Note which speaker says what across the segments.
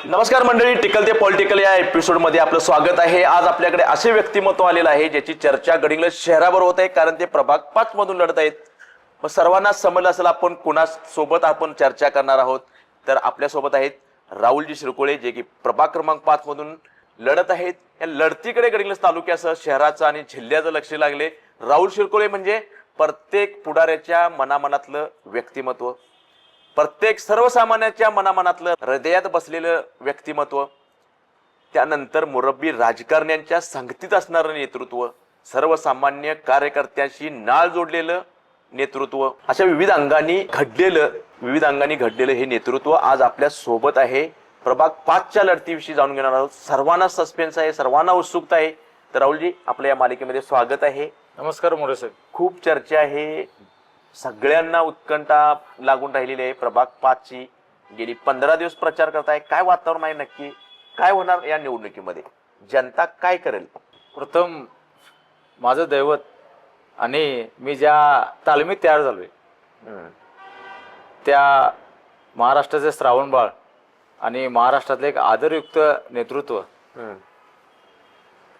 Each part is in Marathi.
Speaker 1: नमस्कार मंडळी, टिकल ते पॉलिटिकल या एपिसोडमध्ये आपलं स्वागत आहे। आज आपल्याकडे असे व्यक्तिमत्व आलेलं आहे ज्याची चर्चा गडिंग्लज शहरावर होत आहे, कारण ते प्रभाग 5 मधून लढत आहेत। मग सर्वांना समजलं असेल आपण कुणासोबत आपण चर्चा करणार आहोत। तर आपल्यासोबत आहेत राहुलजी शिरकोळे, जे की प्रभाग क्रमांक 5 मधून लढत आहेत। या लढतीकडे गडिंग्लज तालुक्यासह शहराचं आणि जिल्ह्याचं लक्ष लागले। राहुल शिरकोळे म्हणजे प्रत्येक पुढाऱ्याच्या मनामनातलं व्यक्तिमत्व, प्रत्येक सर्वसामान्याच्या मनामनातलं हृदयात बसलेलं व्यक्तिमत्व, त्यानंतर मुरब्बी राजकारण्यांच्या संगतीत असणारं नेतृत्व, सर्वसामान्य कार्यकर्त्यांशी नाळ जोडलेलं नेतृत्व, अशा विविध अंगांनी घडलेलं हे नेतृत्व आज आपल्या सोबत आहे। प्रभाग 5च्या लढतीविषयी जाणून घेणार आहोत। सर्वांना सस्पेन्स आहे, सर्वांना उत्सुकता आहे। तर राहुलजी, आपल्या या मालिकेमध्ये स्वागत आहे।
Speaker 2: नमस्कार मोरे साहेब।
Speaker 1: खूप चर्चा आहे, सगळ्यांना उत्कंठा लागून राहिलेली आहे। प्रभाग 5ची गेली 15 दिवस प्रचार करताय, काय वातावरण आहे, नक्की काय होणार या निवडणुकीमध्ये, जनता काय करेल?
Speaker 2: प्रथम माझं दैवत आणि मी ज्या तालमीत तयार झालोय त्या महाराष्ट्राचे श्रावण बाळ आणि महाराष्ट्रातले एक आदरयुक्त नेतृत्व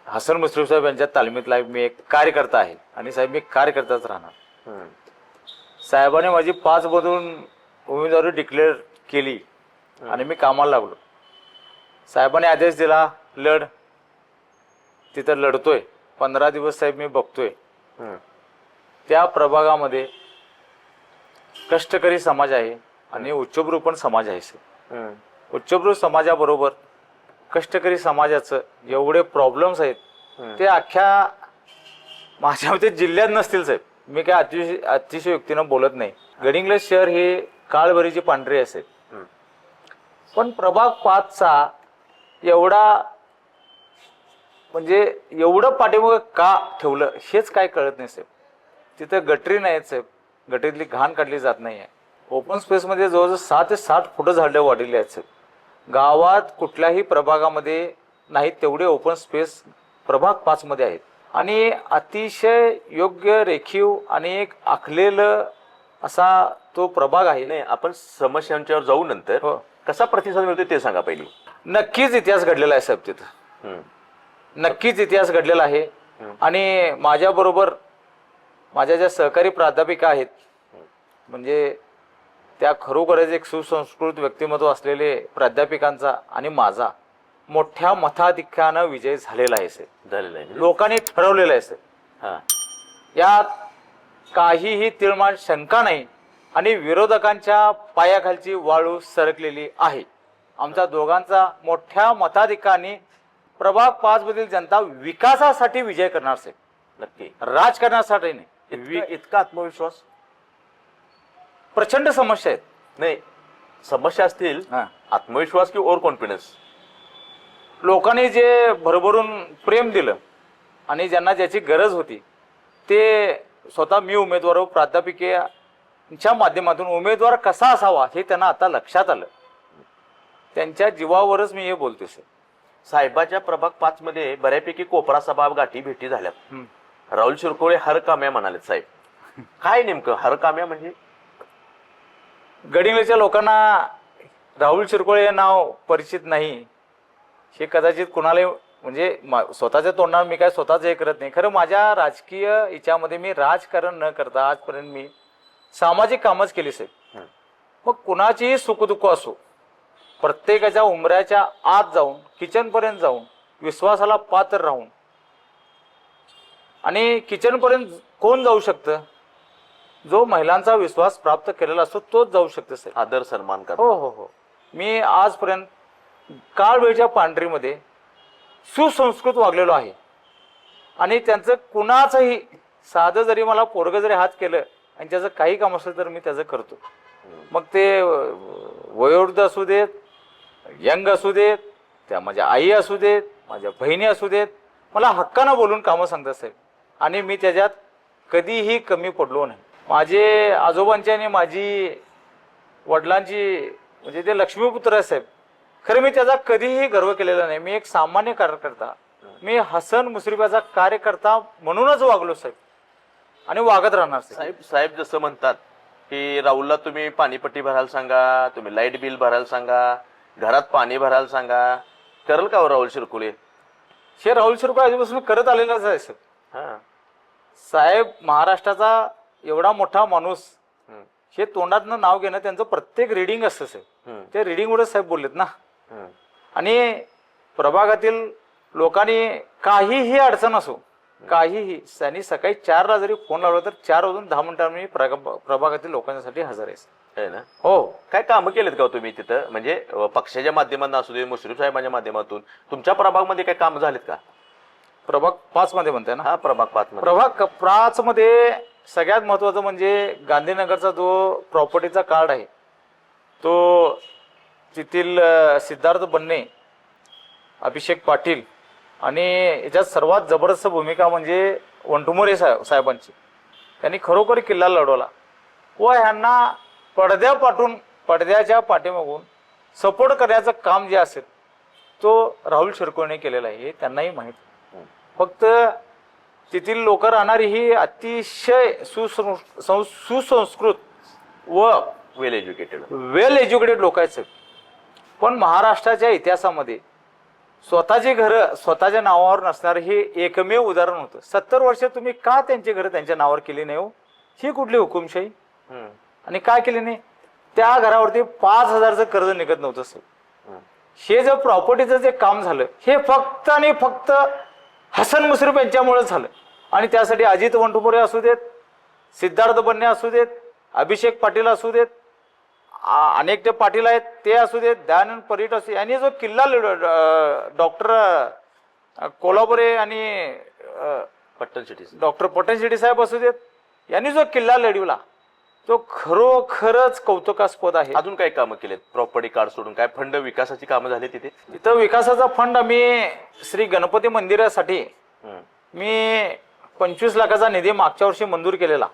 Speaker 2: हसन मुश्रीफ साहेब यांच्या तालमीतला मी एक कार्यकर्ता आहे। आणि साहेब, मी कार्यकर्ताच राहणार। साहेबांनी माझी 5 मधून उमेदवारी डिक्लेअर केली आणि मी कामाला लागलो। साहेबांनी आदेश दिला, लढ, तिथं लढतोय। 15 दिवस साहेब मी बघतोय त्या प्रभागामध्ये कष्टकरी समाज आहे आणि उच्चभ्रू पण समाज आहे। उच्चभ्रू समाजाबरोबर कष्टकरी समाजाचं एवढे प्रॉब्लेम्स आहेत ते अख्ख्या माझ्या मते जिल्ह्यात नसतील साहेब। मी काय अतिशयोक्तीनं बोलत नाही। गडिंग्लज शहर हे काळभरीची पांढरी असेल, पण प्रभाग 5चा एवढा म्हणजे एवढं पाठीमागं का ठेवलं हेच काय कळत नाही साहेब। तिथं गटरी नाहीत साहेब, गटरीतली घाण काढली जात नाही आहे। ओपन स्पेसमध्ये जवळजवळ 6 ते 7 फुटं झाडं वाढलेली आहेत साहेब। गावात कुठल्याही प्रभागामध्ये नाही तेवढे ओपन स्पेस प्रभाग 5 मध्ये आहेत आणि अतिशय योग्य, रेखीव आणि एक आखलेलं असा तो प्रभाग आहे।
Speaker 1: नाही, आपण समस्यांच्यावर जाऊ नंतर। कसा प्रतिसाद मिळतो ते सांगा पहिली।
Speaker 2: नक्कीच इतिहास घडलेला आहे साहेब तिथं, नक्कीच इतिहास घडलेला आहे। आणि माझ्याबरोबर माझ्या ज्या सहकारी प्राध्यापिका आहेत, म्हणजे त्या खरोखरच एक सुसंस्कृत व्यक्तिमत्व असलेले प्राध्यापिकांचा आणि माझा मोठ्या मताधिक्यानं विजय झालेला आहे साहेब। लोकांनी ठरवलेलं आहे साहेब, यात काहीही तिळमाळ शंका नाही। आणि विरोधकांच्या पायाखालची वाळू सरकलेली आहे। आमच्या दोघांचा मोठ्या मताधिक्याने प्रभाग 5 मधील जनता विकासासाठी विजय करणार साहेब, नक्की, राजकारणासाठी नाही।
Speaker 1: इतका आत्मविश्वास?
Speaker 2: प्रचंड समस्या आहेत।
Speaker 1: नाही, समस्या असतील, आत्मविश्वास की ओव्हर कॉन्फिडन्स?
Speaker 2: लोकांनी जे भरभरून प्रेम दिलं आणि ज्यांना ज्याची गरज होती ते स्वतः मी उमेदवार व प्राध्यापिकेच्या माध्यमातून उमेदवार कसा असावा हे त्यांना आता लक्षात आलं। त्यांच्या जीवावरच मी हे बोलतोय सर।
Speaker 1: साहेबाच्या प्रभाग 5 मध्ये बऱ्यापैकी कोपरा सभा, गाठी भेटी झाल्यात। राहुल शिरकोळे हर काम्या म्हणाले साहेब, काय नेमकं हर काम्या म्हणजे?
Speaker 2: गडिंग्लजच्या लोकांना राहुल शिरकोळे हे नाव परिचित नाही हे कदाचित कुणाला, म्हणजे स्वतःच्या तोंडावर मी काय स्वतःच हे करत नाही। खरं माझ्या राजकीय याच्यामध्ये मी राजकारण न करता आजपर्यंत मी सामाजिक कामच केली साहेब। मग कुणाचीही सुखदुःख असो, प्रत्येकाच्या उमऱ्याच्या आत जाऊन, किचनपर्यंत जाऊन, विश्वासाला पात्र राहून, आणि किचनपर्यंत कोण जाऊ शकतं? जो महिलांचा विश्वास प्राप्त केलेला असतो तोच जाऊ शकतो साहेब।
Speaker 1: आदर सन्मान कर।
Speaker 2: हो हो हो, मी आजपर्यंत काळवेळच्या पांढरीमध्ये सुसंस्कृत वागलेलो आहे। आणि त्यांचं कुणाचंही साधं जरी मला पोरगं जरी हात केलं आणि त्याचं काही काम असेल तर मी त्याचं करतो। मग ते वयोवृद्ध असू देत, यंग असू देत, त्या माझ्या आई असू देत, माझ्या बहिणी असू देत, मला हक्कानं बोलून कामं सांगतात साहेब। आणि मी त्याच्यात कधीही कमी पडलो नाही। माझे आजोबांची आणि माझी वडिलांची म्हणजे ते लक्ष्मीपुत्र आहे साहेब। खरं मी त्याचा कधीही गर्व केलेला नाही। मी एक सामान्य कार्यकर्ता, मी हसन मुश्रीफाचा कार्यकर्ता म्हणूनच वागलो साहेब आणि वागत राहणार
Speaker 1: साहेब। साहेब जसं म्हणतात की राहुलला तुम्ही पाणीपट्टी भरायला सांगा, तुम्ही लाईट बिल भरायला सांगा, घरात पाणी भरायला सांगा, करल का हो राहुल शिरकुले?
Speaker 2: हे राहुल शिरकुळे आधीपासून करत आलेलाच आहे सर.
Speaker 1: हा.
Speaker 2: साहेब महाराष्ट्राचा एवढा मोठा माणूस,
Speaker 1: हम्म.
Speaker 2: हे तोंडातनं नाव घेणं त्यांचं प्रत्येक रिडिंग असतं सर.
Speaker 1: हम्म.
Speaker 2: ते रिडिंगवरच साहेब बोललेत ना.
Speaker 1: हम्म.
Speaker 2: आणि प्रभागातील लोकांनी काहीही अडचण असो, काहीही, त्यांनी सकाळी 4ला जरी फोन लावला तर 4 वाजून 10 मिनिटांनी प्रभागातील लोकांसाठी हजर आहे.
Speaker 1: आहे ना.
Speaker 2: हो.
Speaker 1: काय कामं केलेत का हो तुम्ही तिथं? म्हणजे पक्षाच्या माध्यमातून असू दे, मुश्रीफ साहेबांच्या माध्यमातून तुमच्या प्रभागमध्ये काय काम झालेत का?
Speaker 2: प्रभाग 5 मध्ये म्हणताय ना.
Speaker 1: हा, प्रभाग 5 मध्ये.
Speaker 2: प्रभाग 5 मध्ये सगळ्यात महत्वाचं म्हणजे गांधीनगरचा जो प्रॉपर्टीचा कार्ड आहे, तो तेथील सिद्धार्थ बन्ने, अभिषेक पाटील आणि याच्यात सर्वात जबरदस्त भूमिका म्हणजे वंटुमोरे साहेबांची. त्यांनी खरोखर किल्ला लढवला व ह्यांना पडद्याच्या पाठीमागून सपोर्ट करण्याचं काम जे असेल तो राहुल शिरकुळेने केलेलं आहे, हे त्यांनाही माहीत. फक्त तेथील लोक राहणारी ही अतिशय सुसंस्कृत व
Speaker 1: वेल एज्युकेटेड
Speaker 2: लोक आहेत सर. पण महाराष्ट्राच्या इतिहासामध्ये स्वतःची घरं स्वतःच्या नावावर नसणारं हे एकमेव उदाहरण होतं. 70 वर्ष तुम्ही का त्यांची घरं त्यांच्या नावावर केली नाही हो? ही कुठली हुकुमशाही? आणि काय केली नाही? त्या घरावरती 5,000चं कर्ज निघत नव्हतं सर. हे जे प्रॉपर्टीचं जे काम झालं हे फक्त आणि फक्त हसन मुश्रीफ यांच्यामुळे झालं. आणि त्यासाठी अजित वंटुमोरे असू देत, सिद्धार्थ बन्ने असू देत, अभिषेक पाटील असू देत, अनेक ते पाटील आहेत ते असू देत, दयानंद परीट असू, यांनी जो किल्ला डॉक्टर कोल्हापुरे आणि डॉक्टर पट्टण शेट्टी साहेब असू देत, यांनी जो किल्ला लढवला तो खरोखरच कौतुकास्पद आहे.
Speaker 1: अजून काय कामं केलेत? प्रॉपर्टी कार्ड सोडून काय फंड विकासाची कामं झाली तिथे?
Speaker 2: तिथं विकासाचा फंड आम्ही श्री गणपती मंदिरासाठी मी 25 लाखाचा निधी मागच्या वर्षी मंजूर केलेला.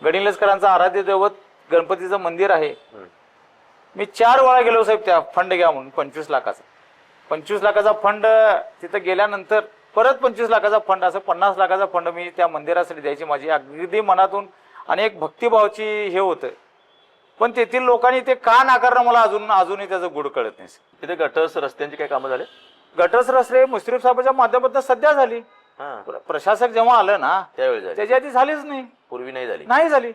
Speaker 2: गडिंग्लजकरांचा आराध्य दैवत गणपतीचं मंदिर आहे. मी 4 वेळा गेलो साहेब त्या फंड घ्या म्हणून 25 लाखाचा फंड. तिथं गेल्यानंतर परत 25 लाखाचा फंड, असं 50 लाखाचा फंड मी त्या मंदिरासाठी द्यायची माझी अगदी मनातून आणि एक भक्तिभावाची हे होतं. पण तेथील लोकांनी ते का नाकारणं मला अजूनही त्याचं गुड कळत नाही.
Speaker 1: तिथे गटर्स रस्त्यांची काय कामं झाले?
Speaker 2: गटर्स रस्ते मुश्रीफ साहेबांच्या माध्यमातून सध्या झाली. प्रशासक जेव्हा आलं ना
Speaker 1: त्यावेळी झाली,
Speaker 2: त्याच्या आधी झालीच नाही,
Speaker 1: पूर्वी नाही
Speaker 2: झाली.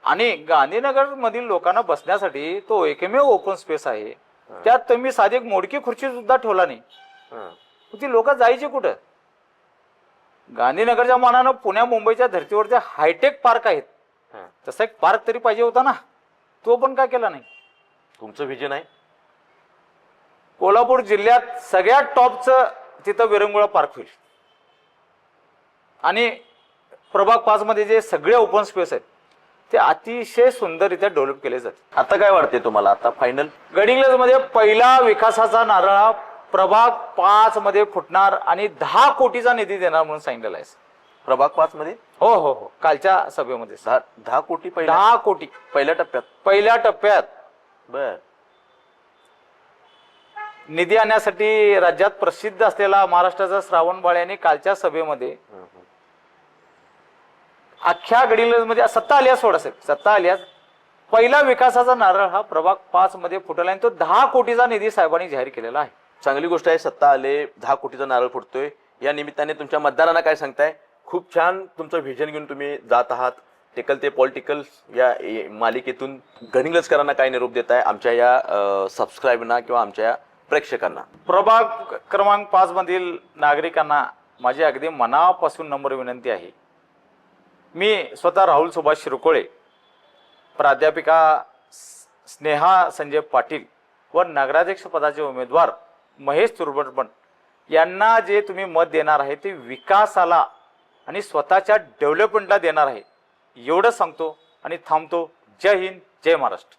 Speaker 2: आणि गांधीनगर मधील लोकांना बसण्यासाठी तो एकमेव ओपन स्पेस आहे. त्यात तुम्ही साधी मोडकी खुर्ची सुद्धा ठेवला नाही. ती लोक जायची कुठं? गांधीनगरच्या मानानं पुण्या मुंबईच्या धर्तीवरचे हायटेक पार्क आहेत, तसा एक पार्क तरी पाहिजे होता ना, तो पण काय केला नाही.
Speaker 1: तुमचं व्हिजन आहे
Speaker 2: कोल्हापूर जिल्ह्यात सगळ्यात टॉपचं तिथं विरंगुळा पार्क होईल. आणि प्रभाग 5 मध्ये जे सगळे ओपन स्पेस आहेत ते अतिशय सुंदररित्या डेव्हलप केले जाते.
Speaker 1: आता काय वाटते तुम्हाला? आता फायनल
Speaker 2: गडिंग्लज मध्ये पहिला विकासाचा नारळ प्रभाग 5 मध्ये फुटणार आणि 10 कोटीचा निधी देणार म्हणून सांगितलेला आहे.
Speaker 1: प्रभाग 5 मध्ये?
Speaker 2: हो, कालच्या सभेमध्ये
Speaker 1: 10 कोटी
Speaker 2: 10 कोटी पहिल्या टप्प्यात
Speaker 1: बर
Speaker 2: निधी आणण्यासाठी राज्यात प्रसिद्ध असलेला महाराष्ट्राचा श्रावण बाळ यांनी कालच्या सभेमध्ये अख्ख्या गडिंग्लज मध्ये सत्ता आल्यास पहिला विकासाचा नारळ हा प्रभाग 5 मध्ये फुटला आणि तो 10 कोटीचा निधी साहेबांनी जाहीर केलेला आहे.
Speaker 1: चांगली गोष्ट आहे. सत्ता आले, 10 कोटीचा नारळ फुटतोय. या निमित्ताने तुमच्या मतदारांना काय सांगताय? खूप छान तुमचं व्हिजन घेऊन तुम्ही जात आहात. टेकल ते पॉलिटिकल या मालिकेतून गडिंग्लजकरांना काय निरोप देताय आमच्या या सबस्क्राईबना किंवा आमच्या प्रेक्षकांना?
Speaker 2: प्रभाग क्रमांक 5 मधील नागरिकांना माझी अगदी मनापासून नम्र विनंती आहे. मी स्वतः राहुल सुभाष शिरकुळे, प्राध्यापिका स्नेहा संजय पाटील व नगराध्यक्ष पदाचे उमेदवार महेश तुर्बटबन यांना जे तुम्ही मत देणार आहे ते विकासाला आणि स्वतःच्या डेव्हलपमेंटला देणार आहे एवढं सांगतो आणि थांबतो. जय हिंद, जय महाराष्ट्र.